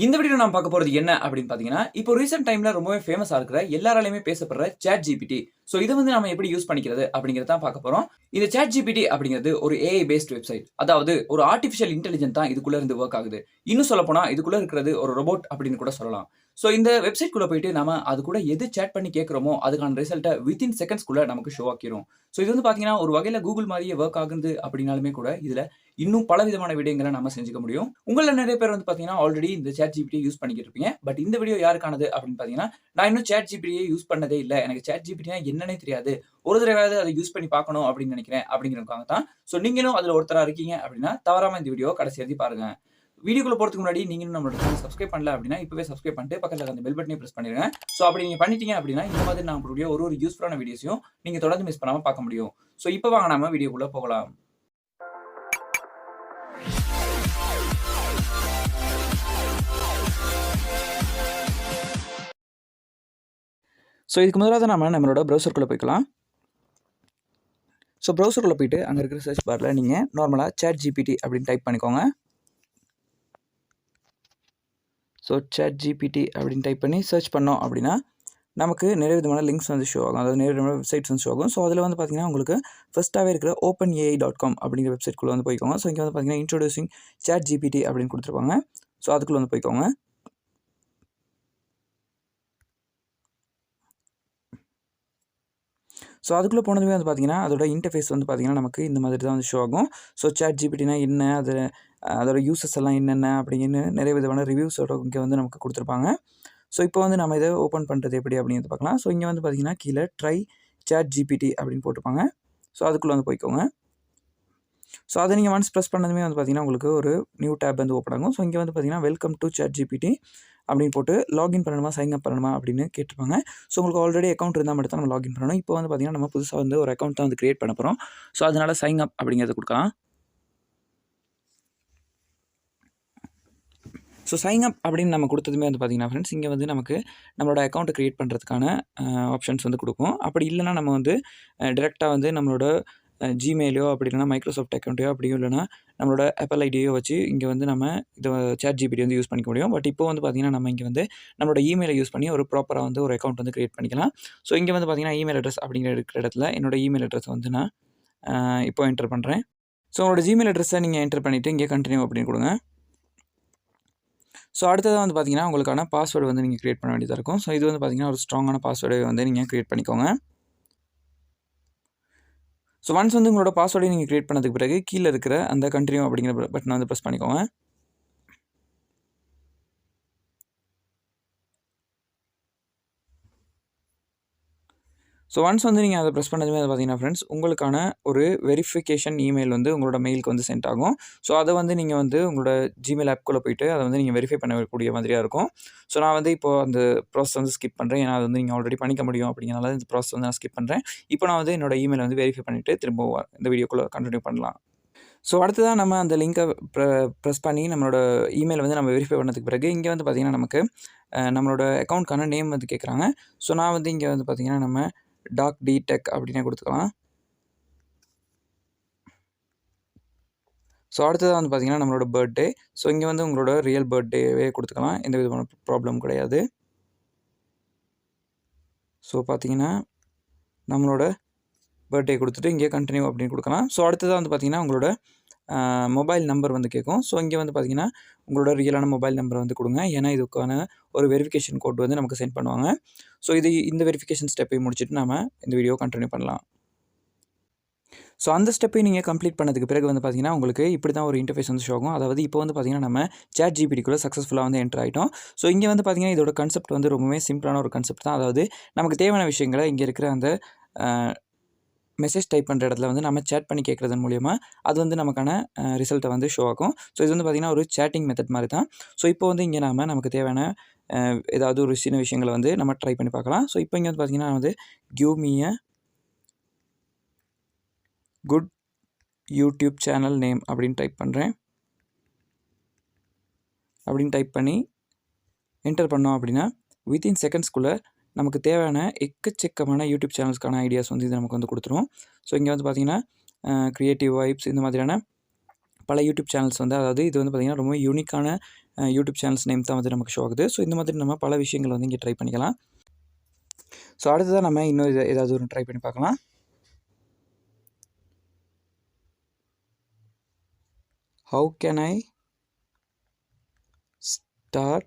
இந்த வீடியோ நான் பார்க்க போறது என்ன அப்படின்னு பார்த்தீங்கன்னா, இப்போ ரீசென்ட் டைம்ல ரொம்பவே ஃபேமஸா இருக்கிற எல்லாராலயுமே பேசப்படுற ChatGPT. ஸோ இத வந்து நாம எப்படி யூஸ் பண்ணிக்கிறது அப்படிங்கிறத தான் பார்க்க போறோம். இந்த ChatGPT அப்படிங்கிறது ஒரு ஏஐ பேஸ்ட் வெப்சைட். அதாவது ஒரு ஆர்டிஃபிஷியல் இன்டெலிஜென்ட் தான் இதுக்குள்ள இருந்து வொர்க் ஆகுது. இன்னும் சொல்லப்போனா இதுக்குள்ள இருக்கிறது ஒரு ரோபோட் அப்படின்னு கூட சொல்லலாம். ஸோ இந்த வெப்சைட் குள்ள போயிட்டு நாம அது கூட எது சேட் பண்ணி கேட்கிறோமோ அதுக்கான ரிசல்ட்ட வித்தின் செகண்ட்ஸ் குள்ள நமக்கு ஷோ ஆக்கிரும். ஸோ இது வந்து பார்த்தீங்கன்னா, ஒரு வகையில கூகுள் மாரியே வொர்க் ஆகுது அப்படின்னாலுமே கூட இதுல இன்னும் பலவிதமான விடயங்கள நம்ம செஞ்சுக்க முடியும். உங்கள்ல நெறைய பேர் வந்து பார்த்தீங்கன்னா, ஆல்ரெடி இந்த ChatGPT யூஸ் பண்ணிக்கிட்டு இருப்பீங்க. பட் இந்த வீடியோ யாருக்கானது அப்படின்னு பார்த்தீங்கன்னா, நான் இன்னும் ChatGPTயே யூஸ் பண்ணதே இல்ல. எனக்கு ChatGPTனா என்னன்னே தெரியாது. ஒரு தடவையாவது அத யூஸ் பண்ணி பார்க்கணும் அப்படின்னு நினைக்கிறேன் அப்படிங்கிறவங்களுக்காக தான். ஸோ நீங்களும் அதுல ஒருத்தரா இருக்கீங்க அப்படின்னா, தவறாம இந்த வீடியோவ கடைசி வரைக்கும் பாருங்க. வீடியோக்குள்ள போறதுக்கு முன்னாடி நீங்க இன்னும் நம்மளோட சேனல் சப்ஸ்கிரைப் பண்ணல அப்படின்னா, இப்பவே சப்ஸ்கிரைப் பண்ணிட்டு பக்கத்துல இருக்க அந்த பெல் பட்டனையும் பிரஸ் பண்ணிருங்க. ஸோ அப்படி நீங்க பண்ணிட்டீங்க அப்படின்னா, இந்த மாதிரி நான் போடக்கூடிய ஒரு யூஸ்ஃபுல்லான வீடியோஸையும் நீங்க தொடர்ந்து மிஸ் பண்ணாம பார்க்க முடியும். ஸோ இப்ப வாங்க நாம வீடியோக்குள்ள போகலாம். ஸோ இதுக்கு முதலாவது நாம நம்மளோட ப்ரௌசர்க்குள்ள போய்க்கலாம். ஸோ ப்ரௌசர்க்குள்ள போயிட்டு அங்க இருக்கிற சர்ச் பார்ல நீங்க நார்மலா ChatGPT அப்படின்னு டைப் பண்ணிக்கோங்க. ஸோ ChatGPT அப்படின்னு டைப் பண்ணி சர்ச் பண்ணோம் அப்படின்னா, நமக்கு நிறைய விதமான லிங்க்ஸ் வந்து ஷோ ஆகும். அதாவது நிறைய விதமான வெப்சைட்ஸ் வந்து ஷோ ஆகும். ஸோ அதில் வந்து பார்த்தீங்கன்னா, உங்களுக்கு ஃபர்ஸ்ட்டாவே இருக்கிற openai.com அப்படிங்கிற வெப்சைட்குள்ள வந்து போய்க்கோங்க. ஸோ இங்கே வந்து பார்த்தீங்கன்னா, இன்ட்ரோடியூசிங் ChatGPT அப்படின்னு கொடுத்துருப்பாங்க. ஸோ அதுக்குள்ள வந்து போய்க்கோங்க. ஸோ அதுக்குள்ளே போனதுமே வந்து பார்த்தீங்கன்னா, அதோட இன்டர்ஃபேஸ் வந்து பார்த்தீங்கன்னா, நமக்கு இந்த மாதிரி தான் வந்து ஷோ ஆகும். ஸோ ChatGPTனா என்ன? அதோட யூசஸ் எல்லாம் என்னென்ன? அப்படின்னு நிறைய விதமான ரிவ்யூஸோட இங்கே வந்து நமக்கு கொடுத்துருப்பாங்க. ஸோ இப்போ வந்து நம்ம இதை ஓப்பன் பண்ணுறது எப்படி அப்படிங்கிறத பார்க்கலாம். ஸோ இங்கே வந்து பார்த்தீங்கன்னா, கீழே ட்ரை ChatGPT அப்படின்னு போட்டிருப்பாங்க. ஸோ அதுக்குள்ளே வந்து போய்க்கோங்க. ஸோ அதை நீங்கள் ஒன்ஸ் ப்ரெஸ் பண்ணதுமே வந்து பார்த்தீங்கன்னா, உங்களுக்கு ஒரு நியூ டேப் வந்து ஓப்பன் ஆகும். ஸோ இங்கே வந்து பார்த்தீங்கன்னா, வெல்கம் டு ChatGPT அப்படின்னு போட்டு லாகின் பண்ணணுமா, சைன் அப் பண்ணணுமா அப்படின்னு கேட்டிருப்பாங்க. ஸோ உங்களுக்கு ஆல்ரெடி அக்கௌண்ட் இருந்தால் மட்டும் தான் நம்ம லாகின் பண்ணணும். இப்போ வந்து பார்த்தீங்கன்னா, நம்ம புதுசாக வந்து ஒரு அக்கௌண்ட் தான் வந்து கிரியேட் பண்ண போகிறோம். ஸோ அதனால சைன் அப் அப்படிங்கிறத கொடுக்கலாம். ஸோ சைன் அப் அப்படின்னு நம்ம கொடுத்ததுமே வந்து பார்த்தீங்கன்னா ஃப்ரெண்ட்ஸ், இங்கே வந்து நமக்கு நம்மளோட அக்கௌண்ட்டை கிரியேட் பண்ணுறதுக்கான ஆப்ஷன்ஸ் வந்து கொடுக்கும். அப்படி இல்லைனா நம்ம வந்து டிரெக்டாக வந்து நம்மளோட ஜிமெயிலையோ அப்படி இல்லைனா மைக்ரோசாஃப்ட் அக்கௌண்ட்டையோ அப்படியும் இல்லைனா நம்மளோட ஆப்பிள் ஐடியோ வச்சு இங்கே வந்து நம்ம இதை ChatGPT வந்து யூஸ் பண்ணிக்க முடியும். பட் இப்போ வந்து பார்த்தீங்கன்னா, நம்ம இங்கே வந்து நம்மளோட இமெயிலை யூஸ் பண்ணி ஒரு ப்ராப்பராக வந்து ஒரு அக்கௌண்ட் வந்து கிரியேட் பண்ணிக்கலாம். ஸோ இங்கே வந்து பார்த்தீங்கன்னா, இமெயில் அட்ரஸ் அப்படிங்கிற இருக்கிற இடத்துல என்னோட இமெயில் அட்ரஸ் வந்து நான் இப்போ என்டர் பண்ணுறேன். ஸோ உங்களோட ஜிமெயில் அட்ரஸை நீங்கள் என்டர் பண்ணிவிட்டு இங்கே கண்டினியூ அப்படின்னு கொடுங்க. ஸோ அடுத்ததாக வந்து பார்த்தீங்கன்னா, உங்களுக்கான பாஸ்வேர்டு வந்து நீங்கள் கிரியேட் பண்ண வேண்டியதாக இருக்கும். ஸோ இது வந்து பார்த்தீங்கன்னா, ஒரு ஸ்ட்ராங்கான பாஸ்வேர்டை வந்து நீங்கள் கிரியேட் பண்ணிக்கோங்க. ஸோ ஒன்ஸ் வந்து உங்களோட பாஸ்வேர்டை நீங்கள் கிரியேட் பண்ணதுக்கு பிறகு கீழே இருக்கிற அந்த கண்டினியூ அப்படிங்கிற பட்டனை வந்து ப்ரெஸ் பண்ணிக்கோங்க. ஸோ ஒன்ஸ் வந்து நீங்கள் அதை ப்ரெஸ் பண்ணதுமே பார்த்தீங்கன்னா ஃப்ரெண்ட்ஸ், உங்களுக்கான ஒரு வெரிஃபிகேஷன் இமெயில் வந்து உங்களோட மெயிலுக்கு வந்து சென்ட் ஆகும். ஸோ அதை வந்து நீங்கள் வந்து உங்களோட ஜிமெயில் ஆப்குள்ளே போய்ட்டு அதை வந்து நீங்கள் வெரிஃபை பண்ணக்கூடிய மாதிரியாக இருக்கும். ஸோ நான் வந்து இப்போது அந்த ப்ராசஸ் வந்து ஸ்கிப் பண்ணுறேன். ஏன்னா அது வந்து நீங்கள் ஆல்ரெடி பண்ணிக்க முடியும் அப்படிங்கிறனால இந்த ப்ராசஸ் வந்து நான் ஸ்கிப் பண்ணுறேன். இப்போ நான் வந்து என்னோட இமெயில் வந்து வெரிஃபை பண்ணிவிட்டு திரும்ப இந்த வீடியோக்குள்ளே கண்டினியூ பண்ணலாம். ஸோ அடுத்ததாக நம்ம அந்த லிங்கை ப்ரெஸ் பண்ணி நம்மளோட இமெயிலை வந்து நம்ம வெரிஃபை பண்ணதுக்கு பிறகு இங்கே வந்து பார்த்திங்கன்னா, நமக்கு நம்மளோட அக்கௌண்ட்க்கான நேம் வந்து கேட்குறாங்க. ஸோ நான் வந்து இங்கே வந்து பார்த்திங்கன்னா, நம்ம DarkD Tech அப்படின்னே கொடுத்துக்கலாம். ஸோ அடுத்ததாக வந்து பார்த்திங்கன்னா, நம்மளோட பர்த்டே. ஸோ இங்கே வந்து உங்களோட ரியல் பர்த்டேவே கொடுத்துக்கலாம். எந்த விதமான ப்ராப்ளம் கிடையாது. ஸோ பார்த்திங்கன்னா, நம்மளோட பர்த்டே கொடுத்துட்டு இங்கே கண்டினியூ அப்படின்னு கொடுக்கலாம். ஸோ அடுத்ததாக வந்து பார்த்திங்கன்னா, உங்களோட மொபைல் நம்பர் வந்து கேட்கும். ஸோ இங்கே வந்து பார்த்திங்கன்னா, உங்களோட ரியலான மொபைல் நம்பரை வந்து கொடுங்க. ஏன்னா இதுக்கான ஒரு வெரிஃபிகேஷன் கோட் வந்து நமக்கு சென்ட் பண்ணுவாங்க. ஸோ இந்த வெரிஃபிகேஷன் ஸ்டெப்பை முடிச்சுட்டு நம்ம இந்த வீடியோ கண்டினியூ பண்ணலாம். ஸோ அந்த ஸ்டெப்பை நீங்கள் கம்ப்ளீட் பண்ணதுக்கு பிறகு வந்து பார்த்தீங்கன்னா, உங்களுக்கு இப்படி தான் ஒரு இன்டர்ஃபேஸ் வந்து ஷோ ஆகும். அதாவது இப்போ வந்து பார்த்தீங்கன்னா, நம்ம ChatGPTக்குள்ள சக்ஸஸ்ஃபுல்லாக வந்து என்டர் ஆகிட்டோம். ஸோ இங்கே வந்து பார்த்தீங்கன்னா, இதோட கான்செப்ட் வந்து ரொம்பவே சிம்பிளான ஒரு கான்செப்ட் தான். அதாவது நமக்கு தேவையான விஷயங்களை இங்கே இருக்கிற அந்த மெசேஜ் டைப் பண்ணுற இடத்துல வந்து நம்ம சேட் பண்ணி கேட்குறதன் மூலிமா அது வந்து நமக்கான ரிசல்ட்டை வந்து ஷோ ஆகும். ஸோ இது வந்து பார்த்திங்கன்னா, ஒரு சேட்டிங் மெத்தட் மாதிரி தான். ஸோ இப்போ வந்து இங்கே நமக்கு தேவையான ஏதாவது ஒரு சின்ன விஷயங்களை வந்து நம்ம ட்ரை பண்ணி பார்க்கலாம். ஸோ இப்போ இங்கே வந்து பார்த்திங்கன்னா, வந்து give me a good YouTube channel name அப்படின்னு டைப் பண்ணுறேன். அப்படின்னு டைப் பண்ணி என்டர் பண்ணோம் அப்படின்னா, வித்தின் செகண்ட்ஸ்குள்ளே நமக்கு தேவையான எக்கச்சக்கமான யூடியூப் சேனல்ஸ்க்கான ஐடியாஸ் வந்து இது நமக்கு வந்து கொடுத்துரும். ஸோ இங்கே வந்து பார்த்திங்கன்னா, க்ரியேட்டிவ் வைப்ஸ் இந்த மாதிரியான பல யூடியூப் சேனல்ஸ் வந்து அதாவது இது வந்து பார்த்திங்கன்னா ரொம்ப யூனிக்கான யூடியூப் சேனல்ஸ் நேம் தான் வந்து நமக்கு ஷோ ஆகுது. ஸோ இந்த மாதிரி நம்ம பல விஷயங்கள் வந்து இங்கே ட்ரை பண்ணிக்கலாம். ஸோ அடுத்ததாக நம்ம இன்னும் ஏதாவது ஒரு ட்ரை பண்ணி பார்க்கலாம். How can I start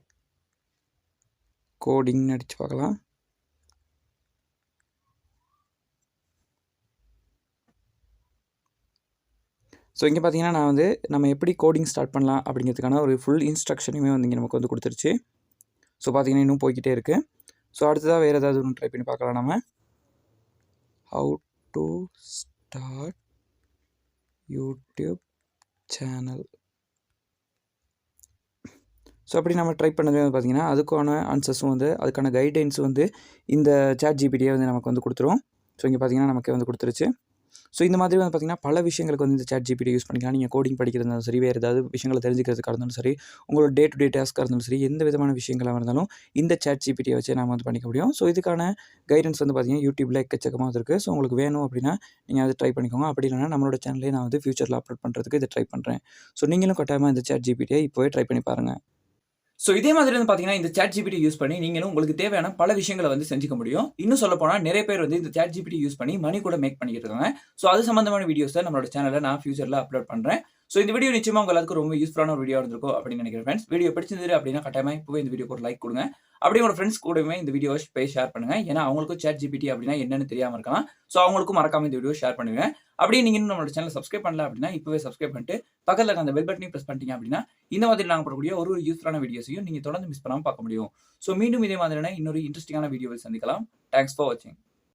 coding அடிச்சு பார்க்கலாம். ஸோ இங்கே பார்த்தீங்கன்னா நான் வந்து நம்ம எப்படி கோடிங் ஸ்டார்ட் பண்ணலாம் அப்படிங்கிறதுக்கான ஒரு ஃபுல் இன்ஸ்ட்ரக்ஷனுமே வந்து இங்கே நமக்கு வந்து கொடுத்துருச்சு. ஸோ பார்த்தீங்கன்னா இன்னும் போய்கிட்டே இருக்குது. ஸோ அடுத்ததாக வேறு ஏதாவது ஒன்று ட்ரை பண்ணி பார்க்கலாம் நம்ம. How to start YouTube channel. So அப்படி நம்ம ட்ரை பண்ணது வந்து பார்த்திங்கன்னா அதுக்கான ஆன்சர்ஸும் வந்து அதுக்கான கைட்லைன்ஸும் வந்து இந்த ChatGPT வந்து நமக்கு வந்து கொடுத்துரும். ஸோ இங்கே பார்த்திங்கன்னா நமக்கு வந்து கொடுத்துருச்சு. ஸோ இந்த மாதிரி வந்து பார்த்திங்கன்னா பல விஷயங்களுக்கு வந்து இந்த ChatGPT யூஸ் பண்ணிக்கலாம். நீங்கள் கோடிங் படிக்கிறது இருந்தாலும் சரி, வேறு ஏதாவது விஷயங்களை தெரிஞ்சுக்கிறதுக்காக இருந்தாலும் சரி, உங்களோட டே டு டே டாஸ்க்காக இருந்தாலும் சரி, எந்த விதமான விஷயங்களாக இருந்தாலும் இந்த ChatGPTயை வச்சு நம்ம வந்து பண்ணிக்க முடியும். ஸோ இதுக்கான கைடன்ஸ் வந்து பார்த்திங்கன்னா யூடியூப்பில் எக்கச்சக்கமாக இருக்குது. ஸோ உங்களுக்கு வேணும் அப்படின்னா நீங்கள் அதை ட்ரை பண்ணிக்கோங்க. அப்படி இல்லைனா நம்மளோட சேனல்லே நான் வந்து ஃபியூச்சரில் அப்லோட் பண்ணுறதுக்கு இதை ட்ரை பண்ணுறேன். ஸோ நீங்களும் கட்டாயமாக இந்த ChatGPTயை இப்போவே ட்ரை பண்ணி பாருங்கள். ஸோ இதே மாதிரி வந்து பார்த்தீங்கன்னா இந்த ChatGPT யூஸ் பண்ணி நீங்களும் உங்களுக்கு தேவையான பல விஷயங்களை வந்து செஞ்சுக்க முடியும். இன்னும் சொல்ல போனால் நிறைய பேர் வந்து இந்த ChatGPT யூஸ் பண்ணி மணி கூட மேக் பண்ணிக்கிட்டு இருக்காங்க. ஸோ அது சம்பந்தமான வீடியோஸை நம்மளோட சேனலில் நான் ஃபியூச்சரில் அப்லோட் பண்ணுறேன். ஸோ இந்த வீடியோ நிச்சயமாக உங்களுக்கு ரொம்ப யூஸ்ஃபுல்லான ஒரு வீடியோ இருந்திருக்கும் அப்படின்னு நினைக்கிறேன் ஃப்ரெண்ட்ஸ். வீடியோ பிடிச்சிருந்தது அப்படின்னா கட்டாயமாக இப்போவே இந்த வீடியோக்கு ஒரு லைக் கொடுங்க. அப்படியே உங்களோட ஃப்ரெண்ட்ஸ் கூடவே இந்த வீடியோ போய் ஷேர் பண்ணுங்க. ஏன்னா அவங்களுக்கும் ChatGPT அப்படின்னா என்னன்னு தெரியாமல் இருக்கலாம். ஸோ அவங்களுக்கும் மறக்காம இந்த வீடியோ ஷேர் பண்ணுங்க. அப்படியே நீங்கள் இன்னும் நம்மளோட சேனலை சப்ஸ்கிரைப் பண்ணல அப்படின்னா இப்போவே சப்ஸ்கிரைப் பண்ணிட்டு பக்கத்தில் இருக்க அந்த பெல் பட்டனையும் ப்ரெஸ் பண்ணிட்டீங்க அப்படின்னா இந்த மாதிரி நாங்கள் போடக்கூடிய ஒரு யூஸ்ஃபுல்லான வீடியோஸையும் நீங்கள் தொடர்ந்து மிஸ் பண்ணாமல் பார்க்க முடியும். ஸோ மீண்டும் இதே மாதிரியான இன்னொரு இன்ட்ரெஸ்டிங்கான வீடியோவில் சந்திக்கலாம். தேங்க்ஸ் ஃபார் வாட்சிங்.